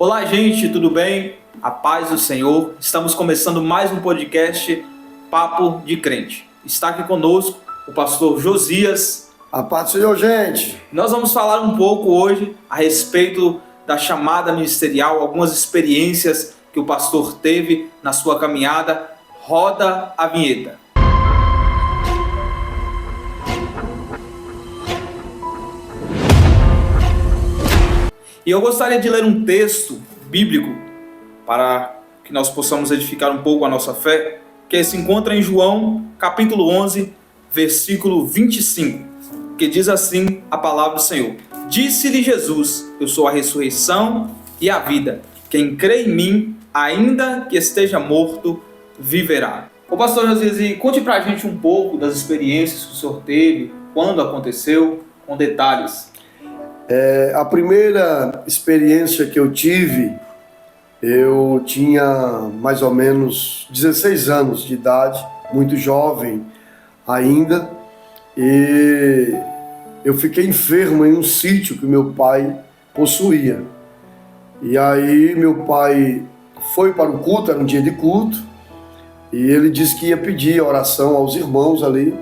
Olá, gente, tudo bem? A paz do Senhor. Estamos começando mais um podcast Papo de Crente. Está aqui conosco o pastor Josias. A paz do Senhor, gente. Nós vamos falar um pouco hoje a respeito da chamada ministerial, algumas experiências que o pastor teve na sua caminhada. Roda a vinheta. E eu gostaria de ler um texto bíblico para que nós possamos edificar um pouco a nossa fé, que se encontra em João, capítulo 11, versículo 25, que diz assim a palavra do Senhor. Disse-lhe Jesus, eu sou a ressurreição e a vida. Quem crê em mim, ainda que esteja morto, viverá. Ô pastor Josias, conte pra gente um pouco das experiências que o senhor teve, quando aconteceu, com detalhes. A primeira experiência que eu tive, eu tinha mais ou menos 16 anos de idade, muito jovem ainda, e eu fiquei enfermo em um sítio que meu pai possuía. E aí meu pai foi para o culto, era um dia de culto, e ele disse que ia pedir oração aos irmãos ali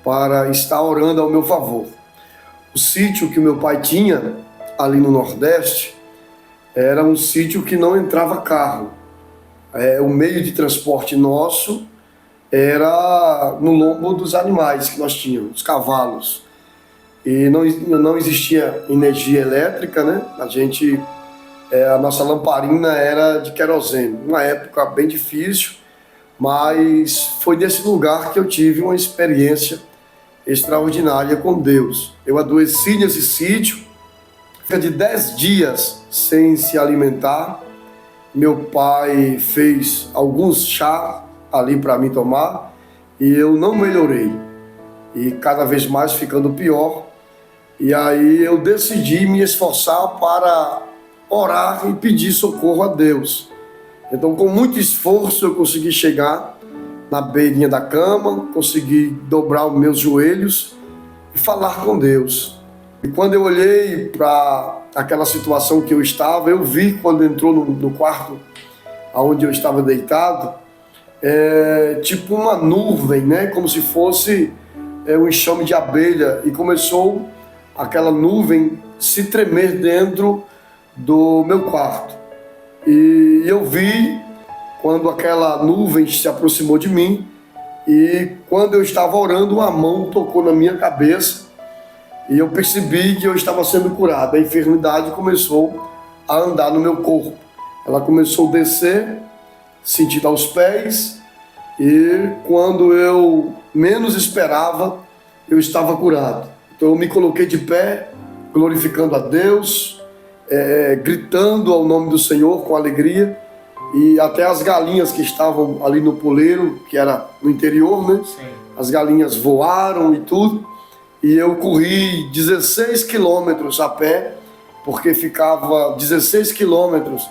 para estar orando ao meu favor. O sítio que meu pai tinha ali no Nordeste era um sítio que não entrava carro. O meio de transporte nosso era no lombo dos animais que nós tínhamos, os cavalos. E não existia energia elétrica, né? A nossa lamparina era de querosene. Uma época bem difícil, mas foi nesse lugar que eu tive uma experiência extraordinária com Deus. Eu adoeci nesse sítio, fiquei de 10 dias sem se alimentar. Meu pai fez alguns chás ali para mim tomar e eu não melhorei. E cada vez mais ficando pior. E aí eu decidi me esforçar para orar e pedir socorro a Deus. Então, com muito esforço, eu consegui chegar na beirinha da cama, consegui dobrar os meus joelhos e falar com Deus. E quando eu olhei para aquela situação que eu estava, eu vi quando entrou no quarto onde eu estava deitado, tipo uma nuvem, né? Como se fosse um enxame de abelha, e começou aquela nuvem se tremer dentro do meu quarto. E eu vi quando aquela nuvem se aproximou de mim, e quando eu estava orando, uma mão tocou na minha cabeça e eu percebi que eu estava sendo curado. A enfermidade começou a andar no meu corpo. Ela começou a descer, sentindo aos pés, e quando eu menos esperava, eu estava curado. Então eu me coloquei de pé, glorificando a Deus, gritando ao nome do Senhor com alegria. E até as galinhas que estavam ali no poleiro, que era no interior, né? Sim. As galinhas voaram e tudo. E eu corri 16 quilômetros a pé, porque ficava 16 quilômetros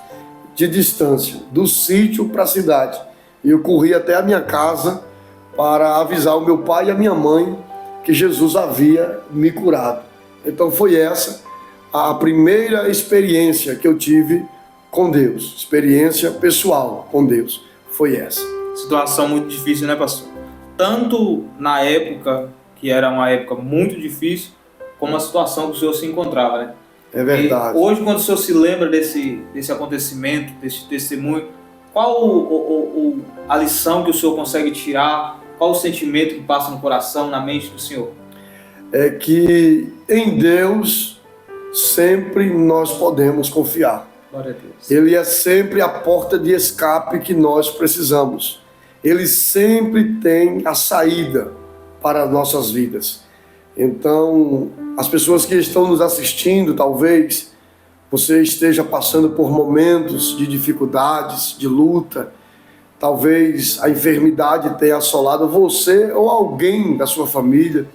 de distância do sítio para a cidade. E eu corri até a minha casa para avisar o meu pai e a minha mãe que Jesus havia me curado. Então foi essa a primeira experiência que eu tive com Deus, experiência pessoal com Deus, foi essa. Situação muito difícil, né, pastor? Tanto na época, que era uma época muito difícil, como a situação que o senhor se encontrava, né? É verdade. E hoje, quando o senhor se lembra desse acontecimento, desse testemunho, qual a lição que o senhor consegue tirar? Qual o sentimento que passa no coração, na mente do senhor? É que em Deus sempre nós podemos confiar. Glória a Deus. Ele é sempre a porta de escape que nós precisamos. Ele sempre tem a saída para as nossas vidas. Então, as pessoas que estão nos assistindo, talvez você esteja passando por momentos de dificuldades, de luta. Talvez a enfermidade tenha assolado você ou alguém da sua família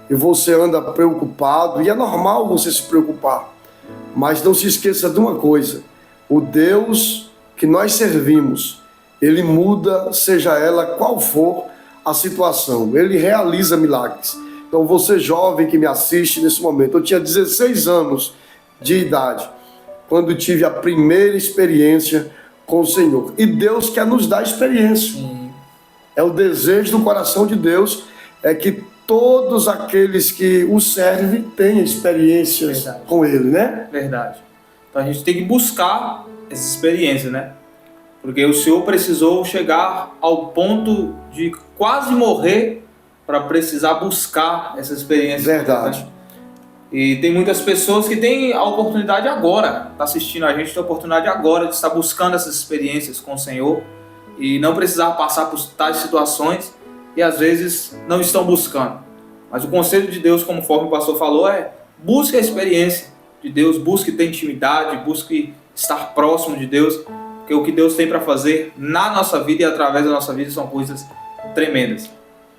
e você anda preocupado, e é normal você se preocupar. Mas não se esqueça de uma coisa: o Deus que nós servimos, Ele muda, seja ela qual for a situação. Ele realiza milagres. Então você jovem que me assiste nesse momento, eu tinha 16 anos de idade quando tive a primeira experiência com o Senhor. E Deus quer nos dar experiência. É o desejo do coração de Deus, é que todos aqueles que o servem tenham experiências com Ele, né? Verdade. Então a gente tem que buscar essa experiência, né? Porque o Senhor precisou chegar ao ponto de quase morrer para precisar buscar essa experiência. Verdade. Né? E tem muitas pessoas que têm a oportunidade agora, está assistindo a gente, tem a oportunidade agora de estar buscando essas experiências com o Senhor e não precisar passar por tais situações e às vezes não estão buscando. Mas o conselho de Deus, conforme o pastor falou, é busque a experiência de Deus, busque ter intimidade, busque estar próximo de Deus, porque o que Deus tem para fazer na nossa vida e através da nossa vida são coisas tremendas.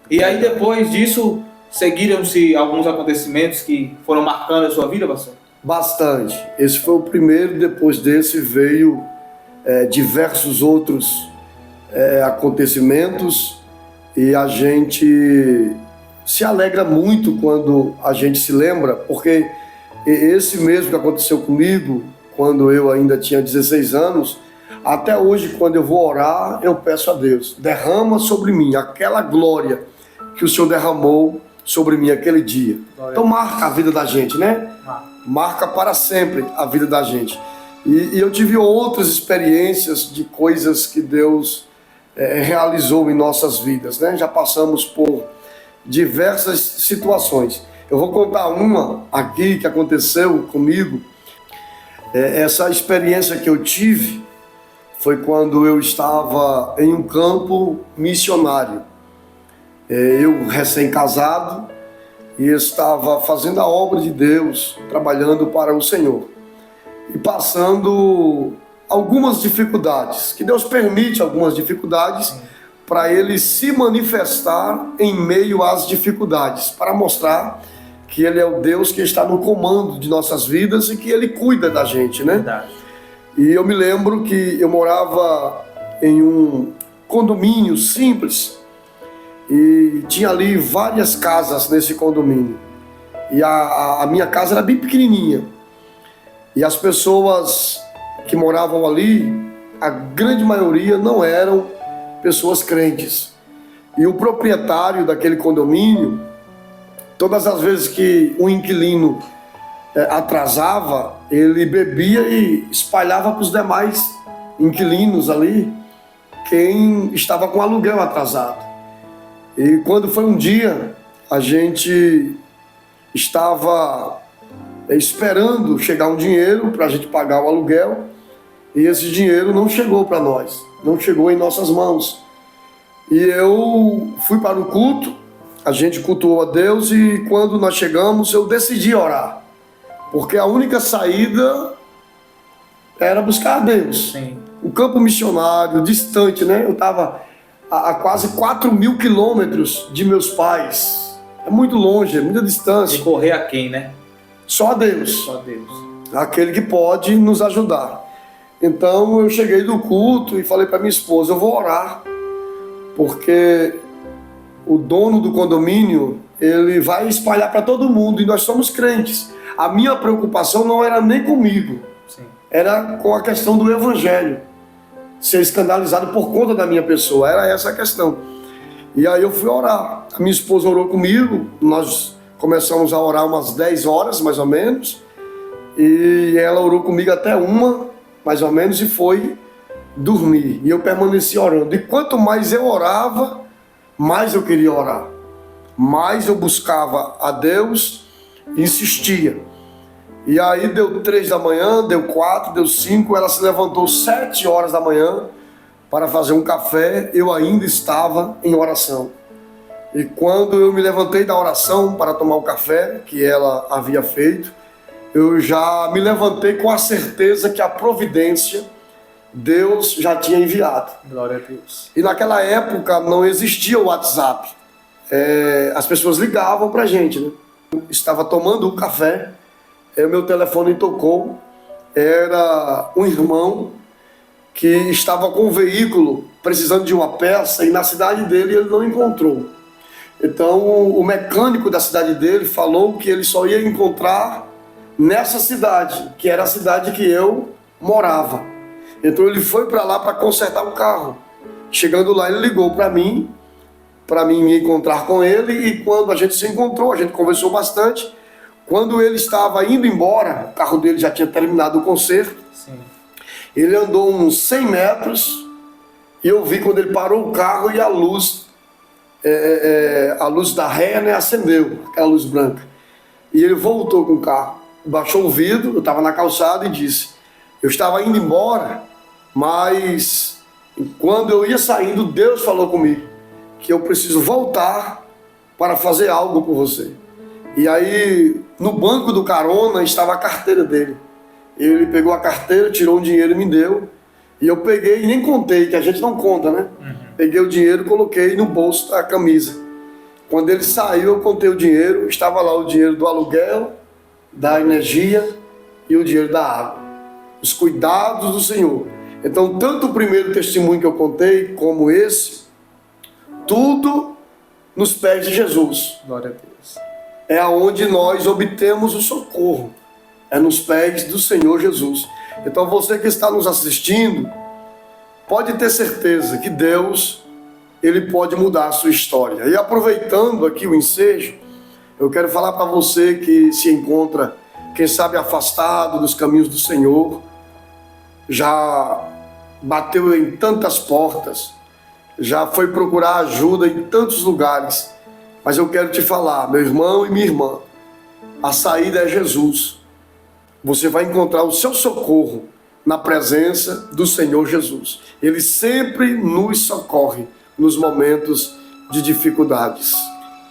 E aí depois disso, seguiram-se alguns acontecimentos que foram marcando a sua vida, pastor? Bastante. Esse foi o primeiro, depois desse veio diversos outros acontecimentos e a gente se alegra muito quando a gente se lembra, porque esse mesmo que aconteceu comigo, quando eu ainda tinha 16 anos, até hoje, quando eu vou orar, eu peço a Deus, derrama sobre mim aquela glória que o Senhor derramou sobre mim aquele dia. Então marca a vida da gente, né? Marca para sempre a vida da gente. E eu tive outras experiências de coisas que Deus realizou em nossas vidas, né? Já passamos por diversas situações. Eu vou contar uma aqui que aconteceu comigo. Essa experiência que eu tive foi quando eu estava em um campo missionário. Eu recém-casado e estava fazendo a obra de Deus, trabalhando para o Senhor e passando algumas dificuldades, que Deus permite algumas dificuldades para Ele se manifestar em meio às dificuldades, para mostrar que Ele é o Deus que está no comando de nossas vidas e que Ele cuida da gente, né? Verdade. E eu me lembro que eu morava em um condomínio simples e tinha ali várias casas nesse condomínio. E a minha casa era bem pequenininha. E as pessoas que moravam ali, a grande maioria não eram pessoas crentes. E o proprietário daquele condomínio, todas as vezes que um inquilino atrasava, ele bebia e espalhava para os demais inquilinos ali quem estava com aluguel atrasado. E quando foi um dia, a gente estava esperando chegar um dinheiro para a gente pagar o aluguel e esse dinheiro não chegou para nós, não chegou em nossas mãos. E eu fui para o culto, a gente cultuou a Deus e quando nós chegamos eu decidi orar. Porque a única saída era buscar a Deus. Sim. O campo missionário, distante, né? Eu estava a quase 4.000 quilômetros de meus pais. É muito longe, é muita distância. Recorrer a quem, né? Só a Deus. Só Deus. Aquele que pode nos ajudar. Então eu cheguei do culto e falei para minha esposa, eu vou orar. Porque o dono do condomínio, ele vai espalhar para todo mundo e nós somos crentes. A minha preocupação não era nem comigo, Sim. Era com a questão do evangelho, ser escandalizado por conta da minha pessoa, era essa a questão. E aí eu fui orar, a minha esposa orou comigo, nós começamos a orar umas 10 horas mais ou menos, e ela orou comigo até 1 mais ou menos e foi dormir, e eu permaneci orando, e quanto mais eu orava, mais eu queria orar, mais eu buscava a Deus, insistia. E aí deu 3 da manhã, deu 4, deu 5, ela se levantou 7 horas da manhã para fazer um café, eu ainda estava em oração. E quando eu me levantei da oração para tomar o café que ela havia feito, eu já me levantei com a certeza que a providência Deus já tinha enviado. Glória a Deus. E naquela época não existia o WhatsApp. As pessoas ligavam para a gente, né? Estava tomando um café, o meu telefone tocou, era um irmão que estava com um veículo precisando de uma peça e na cidade dele ele não encontrou. Então o mecânico da cidade dele falou que ele só ia encontrar nessa cidade, que era a cidade que eu morava. Então ele foi para lá para consertar o carro. Chegando lá, ele ligou para mim me encontrar com ele, e quando a gente se encontrou, a gente conversou bastante. Quando ele estava indo embora, o carro dele já tinha terminado o conserto. Sim. Ele andou uns 100 metros e eu vi quando ele parou o carro e a luz da ré, né, acendeu, aquela luz branca. E ele voltou com o carro, baixou o vidro, eu estava na calçada e disse: eu estava indo embora, mas quando eu ia saindo, Deus falou comigo que eu preciso voltar para fazer algo por você. E aí, no banco do carona, estava a carteira dele. Ele pegou a carteira, tirou um dinheiro e me deu. E eu peguei e nem contei, que a gente não conta, né? Peguei o dinheiro e coloquei no bolso da camisa. Quando ele saiu, eu contei o dinheiro. Estava lá o dinheiro do aluguel, da energia e o dinheiro da água. Os cuidados do Senhor. Então, tanto o primeiro testemunho que eu contei, como esse, tudo nos pés de Jesus. Glória a Deus. É aonde nós obtemos o socorro. É nos pés do Senhor Jesus. Então você que está nos assistindo, pode ter certeza que Deus, Ele pode mudar a sua história. E aproveitando aqui o ensejo, eu quero falar para você que se encontra, quem sabe, afastado dos caminhos do Senhor, já bateu em tantas portas, já foi procurar ajuda em tantos lugares, mas eu quero te falar, meu irmão e minha irmã, a saída é Jesus. Você vai encontrar o seu socorro na presença do Senhor Jesus. Ele sempre nos socorre nos momentos de dificuldades.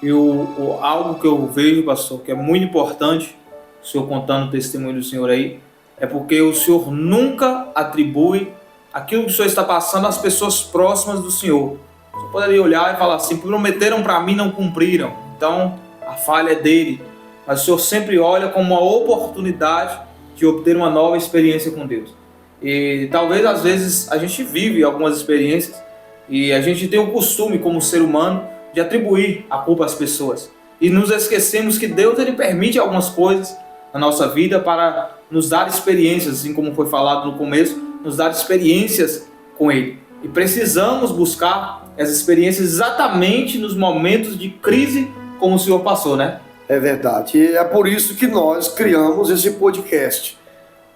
E algo que eu vejo, pastor, que é muito importante, o senhor contando o testemunho do senhor aí, é porque o senhor nunca atribui aquilo que o senhor está passando às pessoas próximas do senhor. O senhor poderia olhar e falar assim: prometeram para mim, não cumpriram, então a falha é dele. Mas o senhor sempre olha como uma oportunidade de obter uma nova experiência com Deus. E talvez às vezes a gente vive algumas experiências e a gente tem o costume, como ser humano, de atribuir a culpa às pessoas. E nos esquecemos que Deus, Ele permite algumas coisas na nossa vida para nos dar experiências, assim como foi falado no começo, nos dar experiências com Ele. E precisamos buscar essas experiências exatamente nos momentos de crise como o senhor passou, né? É verdade. E é por isso que nós criamos esse podcast,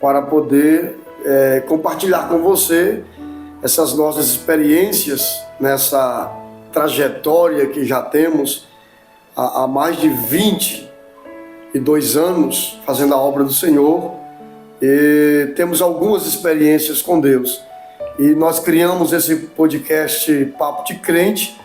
para poder compartilhar com você essas nossas experiências nessa trajetória que já temos há mais de 22 anos fazendo a obra do Senhor, e temos algumas experiências com Deus. E nós criamos esse podcast Papo de Crente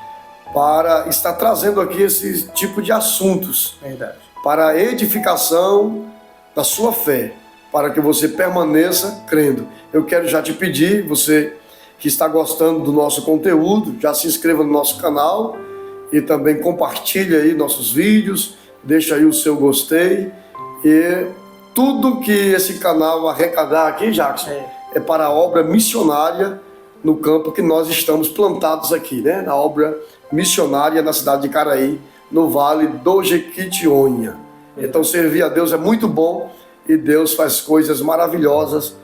para estar trazendo aqui esse tipo de assuntos. Verdade. Para a edificação da sua fé, para que você permaneça crendo. Eu quero já te pedir, você que está gostando do nosso conteúdo, já se inscreva no nosso canal e também compartilhe aí nossos vídeos, deixa aí o seu gostei, e tudo que esse canal arrecadar aqui, Jackson, é para a obra missionária no campo que nós estamos plantados aqui, né? Na obra missionária na cidade de Caraí, no Vale do Jequitinhonha. Então servir a Deus é muito bom e Deus faz coisas maravilhosas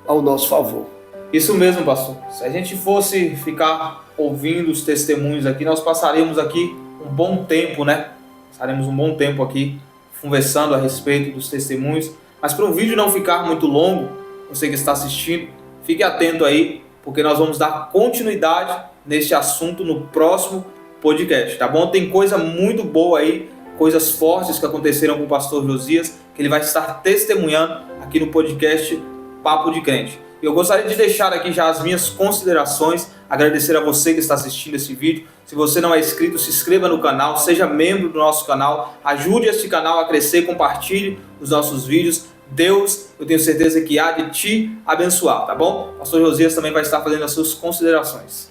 ao nosso favor. Isso mesmo, pastor. Se a gente fosse ficar ouvindo os testemunhos aqui, nós passaríamos aqui um bom tempo, né? Passaremos um bom tempo aqui conversando a respeito dos testemunhos. Mas para o vídeo não ficar muito longo, você que está assistindo, fique atento aí, porque nós vamos dar continuidade neste assunto no próximo podcast, tá bom? Tem coisa muito boa aí, coisas fortes que aconteceram com o pastor Josias, que ele vai estar testemunhando aqui no podcast Papo de Crente. E eu gostaria de deixar aqui já as minhas considerações, agradecer a você que está assistindo esse vídeo. Se você não é inscrito, se inscreva no canal, seja membro do nosso canal, ajude este canal a crescer, compartilhe os nossos vídeos. Deus, eu tenho certeza que há de te abençoar, tá bom? O pastor Josias também vai estar fazendo as suas considerações.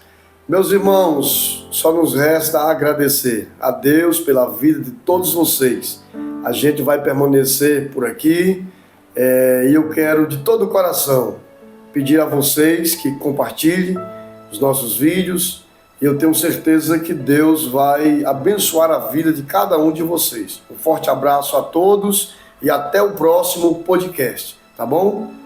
Meus irmãos, só nos resta agradecer a Deus pela vida de todos vocês. A gente vai permanecer por aqui e eu quero de todo o coração pedir a vocês que compartilhem os nossos vídeos, e eu tenho certeza que Deus vai abençoar a vida de cada um de vocês. Um forte abraço a todos e até o próximo podcast, tá bom?